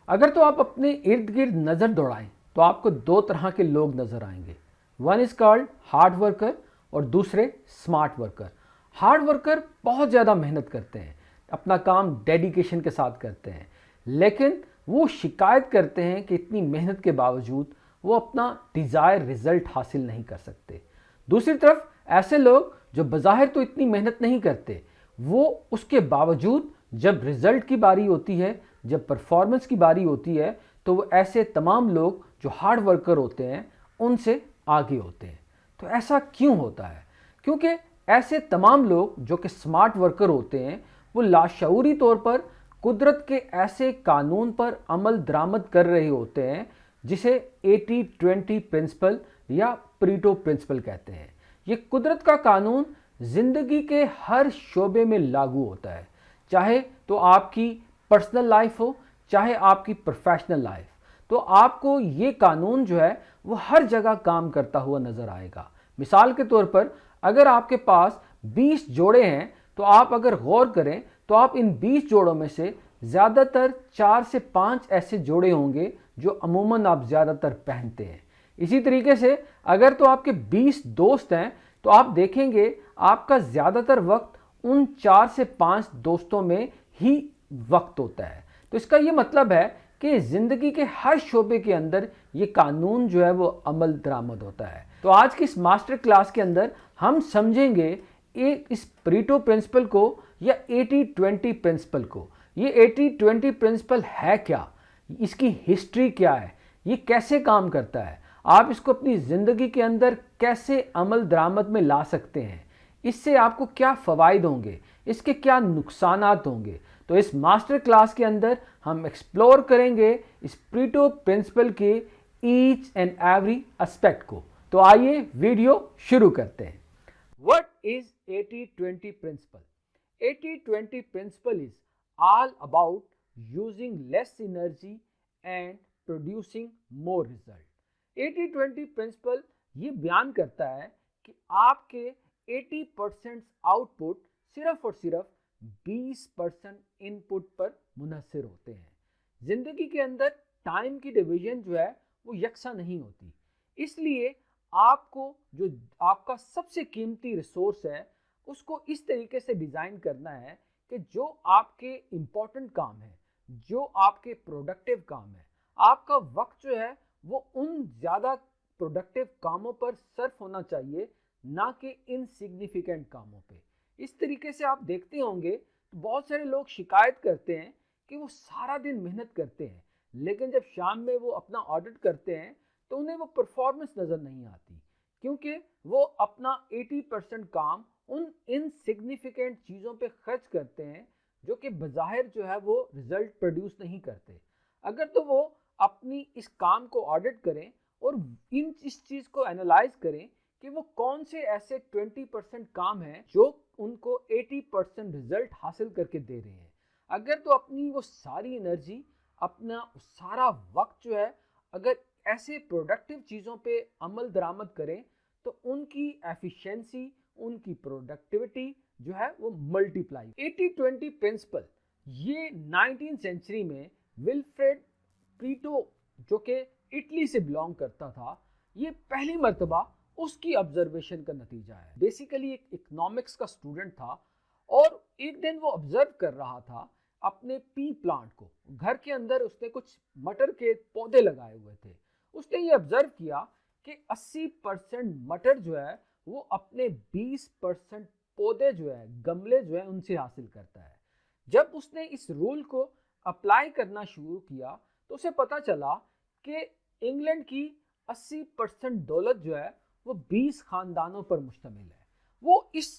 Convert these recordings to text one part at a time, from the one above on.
अगर तो आप अपने इर्द गिर्द नज़र दौड़ाएं तो आपको दो तरह के लोग नज़र आएंगे। One is called hard worker और दूसरे स्मार्ट वर्कर। हार्ड वर्कर बहुत ज़्यादा मेहनत करते हैं, अपना काम डेडिकेशन के साथ करते हैं, लेकिन वो शिकायत करते हैं कि इतनी मेहनत के बावजूद वो अपना डिज़ायर रिजल्ट हासिल नहीं कर सकते। दूसरी तरफ ऐसे लोग जो बज़ाहिर तो इतनी मेहनत नहीं करते, वो उसके बावजूद जब रिजल्ट की बारी होती है, जब परफॉर्मेंस की बारी होती है, तो वो ऐसे तमाम लोग जो हार्ड वर्कर होते हैं उनसे आगे होते हैं। तो ऐसा क्यों होता है? क्योंकि ऐसे तमाम लोग जो कि स्मार्ट वर्कर होते हैं वो लाशऊरी तौर पर कुदरत के ऐसे कानून पर अमल दरामद कर रहे होते हैं जिसे 80-20 प्रिंसिपल या प्रीटो प्रिंसिपल कहते हैं। ये कुदरत का कानून जिंदगी के हर शोबे में लागू होता है, चाहे तो आपकी पर्सनल लाइफ हो, चाहे आपकी प्रोफेशनल लाइफ। तो आपको ये कानून जो है वो हर जगह काम करता हुआ नजर आएगा। मिसाल के तौर पर अगर आपके पास 20 जोड़े हैं तो आप अगर गौर करें तो आप इन 20 जोड़ों में से ज़्यादातर 4 से 5 ऐसे जोड़े होंगे जो अमूमन आप ज़्यादातर पहनते हैं। इसी तरीके से अगर तो आपके 20 दोस्त हैं तो आप देखेंगे आपका ज़्यादातर वक्त उन 4 से 5 दोस्तों में ही वक्त होता है। तो इसका ये मतलब है कि ज़िंदगी के हर शोबे के अंदर ये कानून जो है वो अमल दरामद होता है। तो आज की इस मास्टर क्लास के अंदर हम समझेंगे इस प्रीटो प्रिंसिपल को या 80-20 प्रिंसिपल को। ये 80-20 प्रिंसिपल है क्या, इसकी हिस्ट्री क्या है, ये कैसे काम करता है, आप इसको अपनी ज़िंदगी के अंदर कैसे अमल दरामद में ला सकते हैं, इससे आपको क्या फ़वाइद होंगे, इसके क्या नुकसानात होंगे। तो इस मास्टर क्लास के अंदर हम एक्सप्लोर करेंगे इस प्रीटो प्रिंसिपल के ईच एंड एवरी एस्पेक्ट को। तो आइए वीडियो शुरू करते हैं। What is 80-20 principle? 80-20 principle is all about using less energy and producing more result. 80-20 principle ये बयान करता है कि आपके 80% आउटपुट सिर्फ और सिर्फ 20% इनपुट पर मुनहसर होते हैं। जिंदगी के अंदर टाइम की डिवीजन जो है वो यकसा नहीं होती, इसलिए आपको जो आपका सबसे कीमती रिसोर्स है उसको इस तरीके से डिज़ाइन करना है कि जो आपके इम्पोर्टेंट काम है, जो आपके प्रोडक्टिव काम है, आपका वक्त जो है वो उन ज़्यादा प्रोडक्टिव कामों पर सर्फ होना चाहिए, ना कि इनसिग्निफिकेंट कामों पे। इस तरीके से आप देखते होंगे तो बहुत सारे लोग शिकायत करते हैं कि वो सारा दिन मेहनत करते हैं, लेकिन जब शाम में वो अपना ऑडिट करते हैं तो उन्हें वो परफॉर्मेंस नज़र नहीं आती, क्योंकि वो अपना 80% काम उन इनसिग्निफिकेंट चीज़ों पे खर्च करते हैं जो कि बज़ाहिर जो है वो रिजल्ट प्रोड्यूस नहीं करते। अगर तो वो अपनी इस काम को ऑडिट करें और इस चीज़ को एनालाइज करें कि वो कौन से ऐसे 20% काम हैं जो उनको 80% रिजल्ट हासिल करके दे रहे हैं। अगर तो अपनी वो सारी एनर्जी, अपना सारा वक्त जो है अगर ऐसे प्रोडक्टिव चीज़ों पे अमल दरामद करें तो उनकी एफिशिएंसी, उनकी प्रोडक्टिविटी जो है वो मल्टीप्लाई। 80-20 प्रिंसिपल ये 19th सेंचुरी में विल्फ्रेड प्रीटो जो कि इटली से बिलोंग करता था, ये पहली मर्तबा उसकी ऑब्जर्वेशन का नतीजा है। बेसिकली एक इकोनॉमिक्स का स्टूडेंट था और एक दिन वो ऑब्जर्व कर रहा था अपने पी प्लांट को। घर के अंदर उसने कुछ मटर के पौधे लगाए हुए थे। उसने ये ऑब्जर्व किया कि 80% मटर जो है वो अपने 20% पौधे जो है, गमले जो है, उनसे हासिल करता है। जब उसने इस रूल को अप्लाई करना शुरू किया तो उसे पता चला कि इंग्लैंड की 80% दौलत जो है वो 20 खानदानों पर मुश्तमिल है। वो इस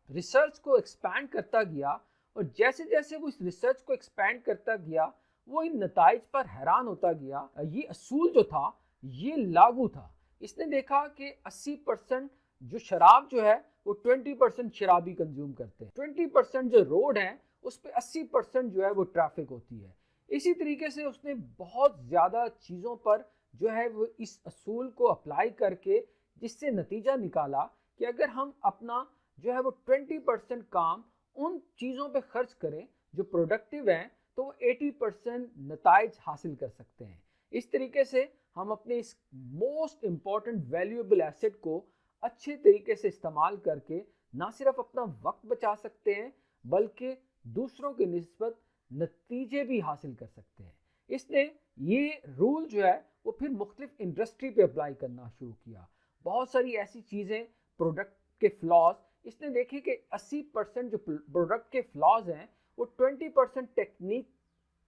रिसर्च को एक्सपैंड करता गया और जैसे जैसे वो इस रिसर्च को एक्सपैंड करता गया वो इन नताइज पर हैरान होता गया। ये असूल जो था ये लागू था। इसने देखा कि 80% जो शराब जो है वो 20% शराबी कंज्यूम करते हैं, 20% जो रोड है उस पर 80% जो है वो ट्रैफिक होती है। इसी तरीके से उसने बहुत ज़्यादा चीज़ों पर जो है वो इस असूल को अप्लाई करके जिससे नतीजा निकाला कि अगर हम अपना जो है वो 20% काम उन चीज़ों पे खर्च करें जो प्रोडक्टिव हैं तो 80% नताइज हासिल कर सकते हैं। इस तरीके से हम अपने इस मोस्ट इम्पॉर्टेंट वैल्यूएबल एसेट को अच्छे तरीके से इस्तेमाल करके ना सिर्फ अपना वक्त बचा सकते हैं बल्कि दूसरों के निस्बत नतीजे भी हासिल कर सकते हैं। इसने ये रूल जो है वो फिर मुख्तलिफ इंडस्ट्री पे अप्लाई करना शुरू किया। बहुत सारी ऐसी चीज़ें, प्रोडक्ट के फ्लॉज, इसने देखे कि 80% जो प्रोडक्ट के फ्लॉज हैं वो 20% टेक्निक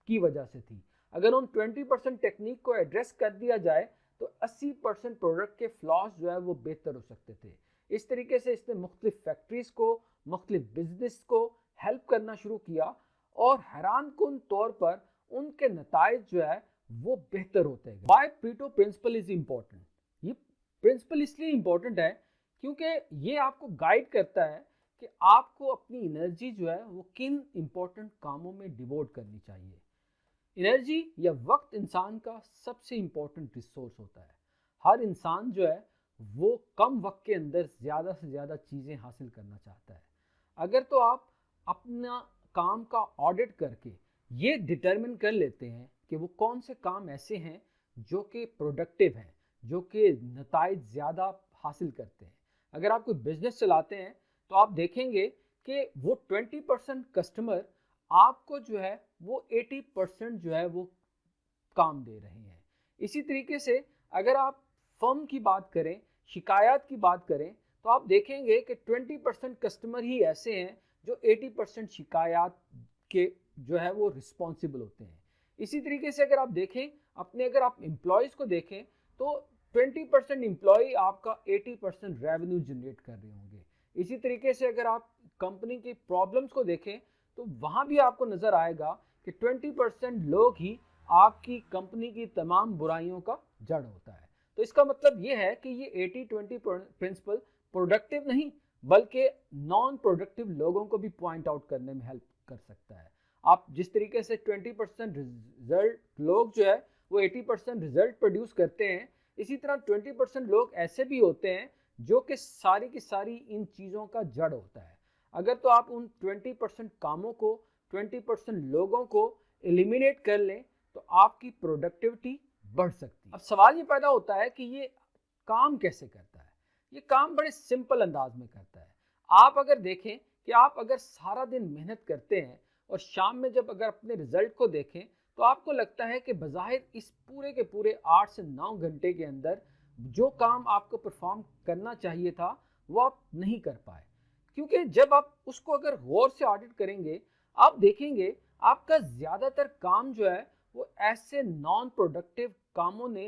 की वजह से थी। अगर उन 20% टेक्निक को एड्रेस कर दिया जाए तो 80% प्रोडक्ट के फ्लॉज जो है वो बेहतर हो सकते थे। इस तरीके से इसने मुख्तलिफ फैक्ट्रीज़ को, मुख्तलिफ बिजनेस को हेल्प करना शुरू किया और हैरान कुन तौर पर उनके नताइज जो है वो बेहतर होते हैं। Why Pareto principle is important? ये प्रिंसिपल इसलिए इम्पोर्टेंट है क्योंकि ये आपको गाइड करता है कि आपको अपनी एनर्जी जो है वो किन इम्पोर्टेंट कामों में डिवोट करनी चाहिए। एनर्जी या वक्त इंसान का सबसे इम्पोर्टेंट रिसोर्स होता है। हर इंसान जो है वो कम वक्त के अंदर ज़्यादा से ज़्यादा चीज़ें हासिल करना चाहता है। अगर तो आप अपना काम का ऑडिट करके ये डिटरमिन कर लेते हैं कि वो कौन से काम ऐसे हैं जो कि प्रोडक्टिव हैं, जो कि नताइज ज़्यादा हासिल करते हैं। अगर आप कोई बिजनेस चलाते हैं तो आप देखेंगे कि वो 20% कस्टमर आपको जो है वो 80% जो है वो काम दे रहे हैं। इसी तरीके से अगर आप फर्म की बात करें, शिकायत की बात करें, तो आप देखेंगे कि 20% कस्टमर ही ऐसे हैं जो 80% शिकायत के जो है वो रिस्पॉन्सिबल होते हैं। इसी तरीके से अगर आप देखें अगर आप एम्प्लॉयज़ को देखें तो 20% एम्प्लॉय आपका 80% रेवेन्यू जनरेट कर रहे होंगे। इसी तरीके से अगर आप कंपनी की प्रॉब्लम्स को देखें तो वहाँ भी आपको नज़र आएगा कि 20% लोग ही आपकी कंपनी की तमाम बुराइयों का जड़ होता है। तो इसका मतलब ये है कि ये 80-20 प्रिंसिपल प्रोडक्टिव नहीं बल्कि नॉन प्रोडक्टिव लोगों को भी पॉइंट आउट करने में हेल्प कर सकता है। आप जिस तरीके से 20% रिजल्ट लोग जो है वो 80% रिजल्ट प्रोड्यूस करते हैं, इसी तरह 20% लोग ऐसे भी होते हैं जो कि सारी की सारी इन चीज़ों का जड़ होता है। अगर तो आप उन 20% कामों को, 20% लोगों को एलिमिनेट कर लें तो आपकी प्रोडक्टिविटी बढ़ सकती है। अब सवाल ये पैदा होता है कि ये काम कैसे करता है? ये काम बड़े सिंपल अंदाज में करता है। आप अगर देखें कि आप अगर सारा दिन मेहनत करते हैं और शाम में जब अगर अपने रिजल्ट को देखें तो आपको लगता है कि बज़ाहिर इस पूरे के पूरे 8 से 9 घंटे के अंदर जो काम आपको परफॉर्म करना चाहिए था वो आप नहीं कर पाए। क्योंकि जब आप उसको अगर गौर से ऑडिट करेंगे आप देखेंगे आपका ज़्यादातर काम जो है वो ऐसे नॉन प्रोडक्टिव कामों ने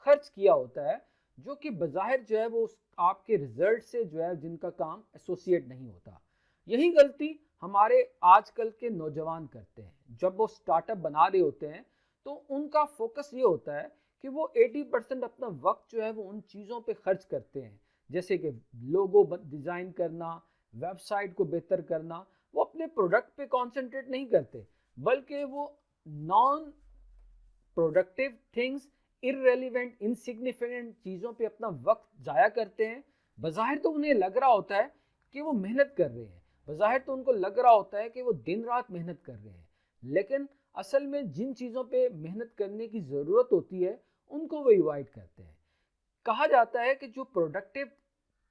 खर्च किया होता है जो कि बज़ाहिर जो है वो आपके रिजल्ट से जो है जिनका काम एसोसिएट नहीं होता। यही गलती हमारे आजकल के नौजवान करते हैं। जब वो स्टार्टअप बना रहे होते हैं तो उनका फोकस ये होता है कि वो 80% अपना वक्त जो है वो उन चीज़ों पे खर्च करते हैं, जैसे कि लोगो डिज़ाइन करना, वेबसाइट को बेहतर करना। वो अपने प्रोडक्ट पे कॉन्सेंट्रेट नहीं करते बल्कि वो non productive things, irrelevant, insignificant चीज़ों पे अपना वक्त ज़ाया करते हैं। बज़ाहिर तो उन्हें लग रहा होता है कि वो मेहनत कर रहे हैं, बज़ाहिर तो उनको लग रहा होता है कि वो दिन रात मेहनत कर रहे हैं, लेकिन असल में जिन चीज़ों पे मेहनत करने की ज़रूरत होती है उनको वो अवॉइड करते हैं। कहा जाता है कि जो प्रोडक्टिव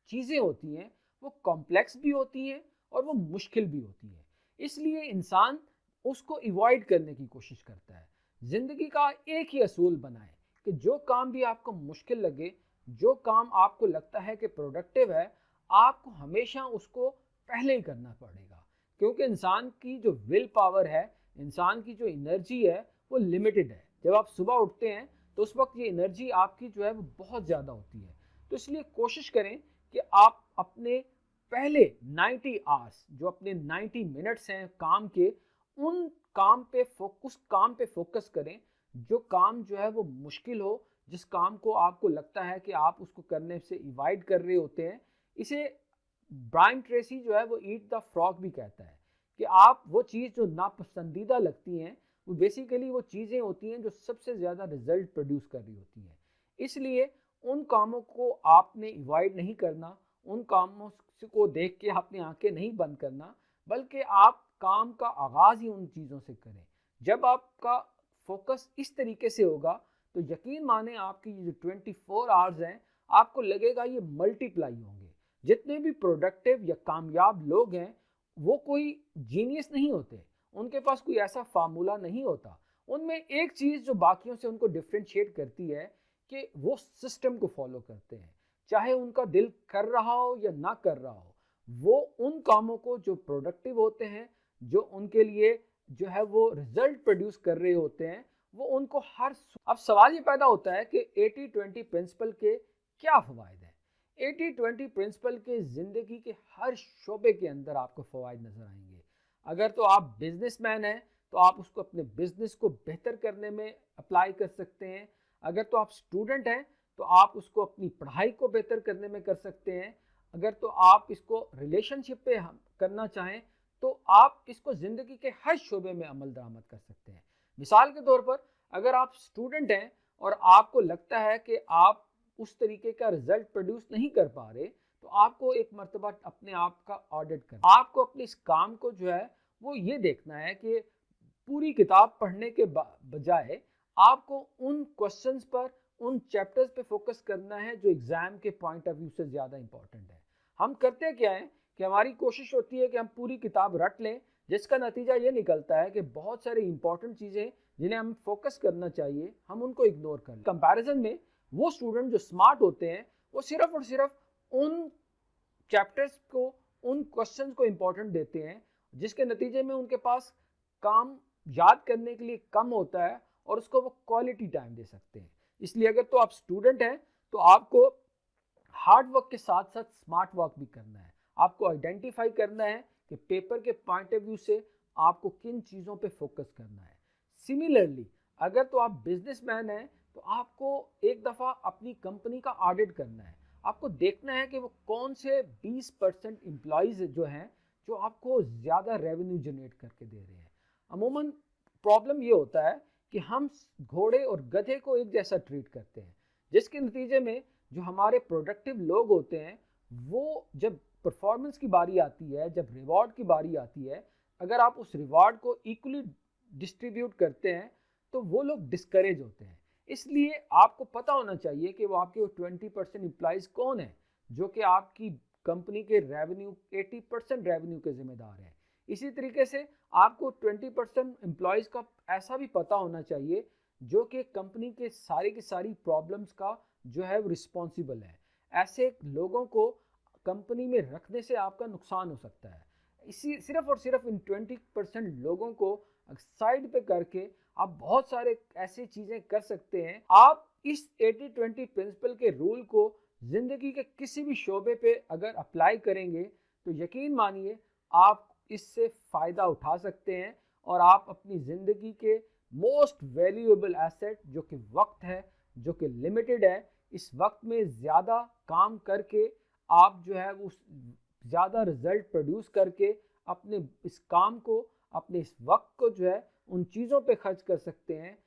चीज़ें होती हैं वो कॉम्प्लेक्स भी होती हैं और वो मुश्किल भी होती हैं, इसलिए इंसान उसको अवॉइड करने की कोशिश करता है। ज़िंदगी का एक ही असूल बनाएं कि जो काम भी आपको मुश्किल लगे, जो काम आपको लगता है कि प्रोडक्टिव है, आपको हमेशा उसको पहले ही करना पड़ेगा, क्योंकि इंसान की जो विल पावर है, इंसान की जो एनर्जी है वो लिमिटेड है। जब आप सुबह उठते हैं तो उस वक्त ये एनर्जी आपकी जो है वो बहुत ज़्यादा होती है। तो इसलिए कोशिश करें कि आप अपने पहले 90 आवर्स, जो अपने 90 मिनट्स हैं काम के, उन काम पे फोकस करें जो काम जो है वो मुश्किल हो, जिस काम को आपको लगता है कि आप उसको करने से अवॉइड कर रहे होते हैं। इसे ब्रायन ट्रेसी जो है वो ईट द फ्रॉग भी कहता है कि आप वो चीज़ जो नापसंदीदा लगती हैं वो बेसिकली वो चीज़ें होती हैं जो सबसे ज़्यादा रिजल्ट प्रोड्यूस कर रही होती हैं। इसलिए उन कामों को आपने अवॉइड नहीं करना, उन कामों को देख के आपने आंखें नहीं बंद करना, बल्कि आप काम का आगाज़ ही उन चीज़ों से करें जब आपका फोकस इस तरीके से होगा तो यकीन माने आपकी ये जो 24 आवर्स हैं आपको लगेगा ये मल्टीप्लाई होंगे। जितने भी प्रोडक्टिव या कामयाब लोग हैं वो कोई जीनियस नहीं होते, उनके पास कोई ऐसा फार्मूला नहीं होता। उनमें एक चीज़ जो बाकियों से उनको डिफ्रेंशिएट करती है कि वो सिस्टम को फॉलो करते हैं, चाहे उनका दिल कर रहा हो या ना कर रहा हो। वो उन कामों को जो प्रोडक्टिव होते हैं, जो उनके लिए जो है वो रिजल्ट प्रोड्यूस कर रहे होते हैं, वो उनको हर अब सवाल ये पैदा होता है कि 80-20 प्रिंसिपल के क्या फ़वाइद हैं। 80-20 प्रिंसिपल के ज़िंदगी के हर शोबे के अंदर आपको फ़वाइद नज़र आएंगे। अगर तो आप बिजनेसमैन हैं तो आप उसको अपने बिजनेस को बेहतर करने में अप्लाई कर सकते हैं। अगर तो आप स्टूडेंट हैं तो आप उसको अपनी पढ़ाई को बेहतर करने में कर सकते हैं। अगर तो आप इसको रिलेशनशिप पे करना चाहें तो आप इसको ज़िंदगी के हर शोबे में अमल दरामद कर सकते हैं। मिसाल के तौर पर अगर आप स्टूडेंट हैं और आपको लगता है कि आप उस तरीके का रिजल्ट प्रोड्यूस नहीं कर पा रहे तो आपको एक मर्तबा अपने आप का ऑडिट करना, आपको अपने इस काम को जो है वो ये देखना है कि पूरी किताब पढ़ने के बजाय आपको उन क्वेश्चंस पर, उन चैप्टर्स पे फोकस करना है जो एग्जाम के पॉइंट ऑफ व्यू से ज़्यादा इंपॉर्टेंट है। हम करते क्या है कि हमारी कोशिश होती है कि हम पूरी किताब रट लें, जिसका नतीजा ये निकलता है कि बहुत सारी इंपॉर्टेंट चीज़ें जिन्हें हम फोकस करना चाहिए हम उनको इग्नोर कर लें। कंपैरिजन में वो स्टूडेंट जो स्मार्ट होते हैं वो सिर्फ और सिर्फ उन चैप्टर्स को, उन क्वेश्चंस को इंपॉर्टेंट देते हैं, जिसके नतीजे में उनके पास काम याद करने के लिए कम होता है और उसको वो क्वालिटी टाइम दे सकते हैं। इसलिए अगर तो आप स्टूडेंट हैं तो आपको हार्ड वर्क के साथ साथ स्मार्ट वर्क भी करना है। आपको आइडेंटिफाई करना है कि पेपर के पॉइंट ऑफ व्यू से आपको किन चीज़ों पे फोकस करना है। सिमिलरली अगर तो आप बिजनेसमैन हैं तो आपको एक दफ़ा अपनी कंपनी का ऑडिट करना है। आपको देखना है कि वो कौन से 20% एम्प्लॉयज़ जो हैं जो आपको ज़्यादा रेवेन्यू जनरेट करके दे रहे हैं। अमूमन प्रॉब्लम ये होता है कि हम घोड़े और गधे को एक जैसा ट्रीट करते हैं, जिसके नतीजे में जो हमारे प्रोडक्टिव लोग होते हैं वो जब परफॉर्मेंस की बारी आती है, जब रिवॉर्ड की बारी आती है, अगर आप उस रिवॉर्ड को इक्वली डिस्ट्रीब्यूट करते हैं तो वो लोग डिस्करेज होते हैं। इसलिए आपको पता होना चाहिए कि वो आपके 20% एम्प्लॉयज़ कौन है जो कि आपकी कंपनी के रेवेन्यू 80% रेवेन्यू के जिम्मेदार हैं। इसी तरीके से आपको 20% एम्प्लॉयज़ का ऐसा भी पता होना चाहिए जो कि कंपनी के सारी की सारी प्रॉब्लम्स का जो है वो रिस्पॉन्सिबल है। ऐसे लोगों को कंपनी में रखने से आपका नुकसान हो सकता है। इसी सिर्फ और सिर्फ इन 20% लोगों को साइड पे करके आप बहुत सारे ऐसी चीज़ें कर सकते हैं। आप इस 80-20 प्रिंसिपल के रूल को ज़िंदगी के किसी भी शोबे पे अगर अप्लाई करेंगे तो यकीन मानिए आप इससे फ़ायदा उठा सकते हैं और आप अपनी ज़िंदगी के मोस्ट वैल्यूएबल एसेट जो कि वक्त है, जो कि लिमिटेड है, इस वक्त में ज़्यादा काम करके आप जो है वो ज़्यादा रिजल्ट प्रोड्यूस करके अपने इस काम को, अपने इस वक्त को जो है उन चीज़ों पे खर्च कर सकते हैं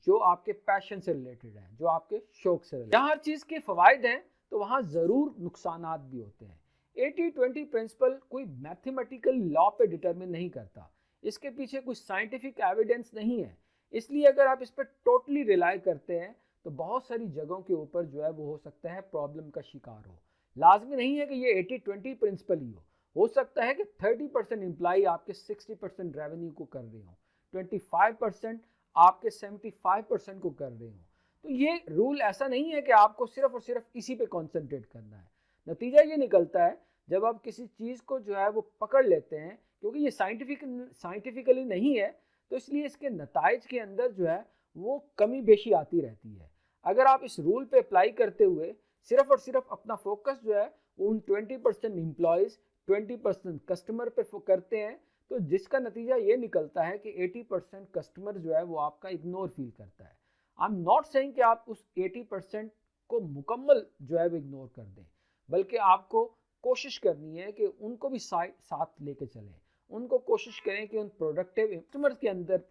जो आपके पैशन से रिलेटेड हैं, जो आपके शौक से रिलेटेड। जहाँ हर चीज़ के फ़वाइद हैं तो वहाँ ज़रूर नुकसानात भी होते हैं। 80-20 प्रिंसिपल कोई मैथमेटिकल लॉ पे डिटरमिन नहीं करता, इसके पीछे कोई साइंटिफिक एविडेंस नहीं है। इसलिए अगर आप इस पर टोटली रिलाई करते हैं तो बहुत सारी जगहों के ऊपर जो है वो हो सकता है प्रॉब्लम का शिकार हो। लाजमी नहीं है कि ये 80-20 प्रिंसिपल ही हो सकता है कि 30% एम्प्लॉई आपके 60% रेवेन्यू को कर रहे हो, 25% आपके 75% को कर रहे हो। तो ये रूल ऐसा नहीं है कि आपको सिर्फ और सिर्फ इसी पे कॉन्सेंट्रेट करना है। नतीजा ये निकलता है जब आप किसी चीज़ को जो है वो पकड़ लेते हैं, क्योंकि ये साइंटिफिकली नहीं है तो इसलिए इसके नताइज के अंदर जो है वो कमी बेशी आती रहती है। अगर आप इस रूल पे अप्लाई करते हुए सिर्फ और सिर्फ अपना फोकस जो है उन 20% एम्प्लॉयज़ 20% कस्टमर पे करते हैं तो जिसका नतीजा ये निकलता है कि 80% कस्टमर जो है वो आपका इग्नोर फील करता है। आई एम नॉट सेइंग कि आप उस 80% को मुकम्मल जो है वो इग्नोर कर दें, बल्कि आपको कोशिश करनी है कि उनको भी साथ लेके चलें, उनको कोशिश करें कि उन प्रोडक्टिव कस्टमर्स के अंदर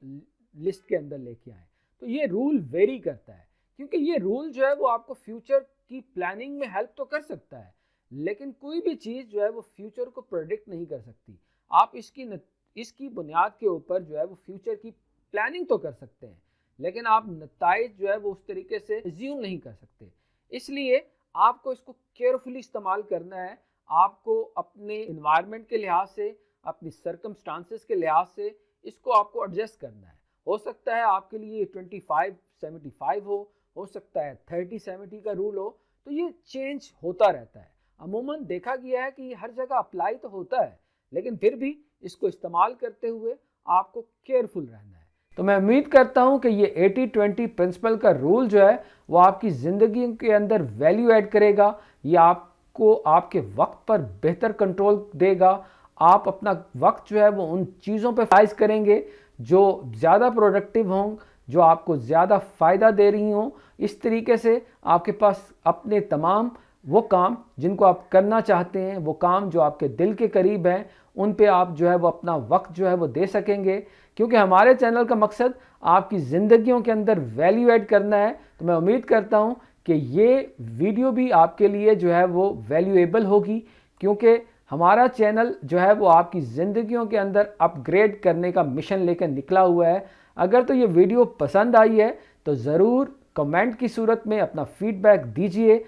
लिस्ट के अंदर लेके आएँ। तो ये रूल वेरी करता है, क्योंकि ये रूल जो है वो आपको फ्यूचर की प्लानिंग में हेल्प तो कर सकता है, लेकिन कोई भी चीज़ जो है वो फ्यूचर को प्रेडिक्ट नहीं कर सकती। आप इसकी बुनियाद के ऊपर जो है वो फ्यूचर की प्लानिंग तो कर सकते हैं, लेकिन आप नताइज जो है वो उस तरीके से एज्यूम नहीं कर सकते। इसलिए आपको इसको केयरफुली इस्तेमाल करना है। आपको अपने इन्वायरमेंट के लिहाज से, अपनी सर्कमस्टांसेस के लिहाज से इसको आपको एडजस्ट करना है। हो सकता है आपके लिए 25-75 हो सकता है 30-70 का रूल हो, तो ये चेंज होता रहता है। अमूमन देखा गया है कि हर जगह अप्लाई तो होता है, लेकिन फिर भी इसको इस्तेमाल करते हुए आपको केयरफुल रहना है। तो मैं उम्मीद करता हूं कि ये 80-20 प्रिंसिपल का रूल जो है वो आपकी ज़िंदगी के अंदर वैल्यू ऐड करेगा। ये आपको आपके वक्त पर बेहतर कंट्रोल देगा। आप अपना वक्त जो है वो उन चीज़ों पे फाइज करेंगे जो ज़्यादा प्रोडक्टिव हों, जो आपको ज़्यादा फ़ायदा दे रही हों। इस तरीके से आपके पास अपने तमाम वो काम जिनको आप करना चाहते हैं, वो काम जो आपके दिल के करीब हैं, उन पे आप जो है वो अपना वक्त जो है वो दे सकेंगे। क्योंकि हमारे चैनल का मकसद आपकी ज़िंदगियों के अंदर वैल्यू ऐड करना है। तो मैं उम्मीद करता हूँ कि ये वीडियो भी आपके लिए जो है वो वैल्यूएबल होगी, क्योंकि हमारा चैनल जो है वो आपकी ज़िंदगियों के अंदर अपग्रेड करने का मिशन लेकर निकला हुआ है। अगर तो ये वीडियो पसंद आई है तो ज़रूर कमेंट की सूरत में अपना फीडबैक दीजिए।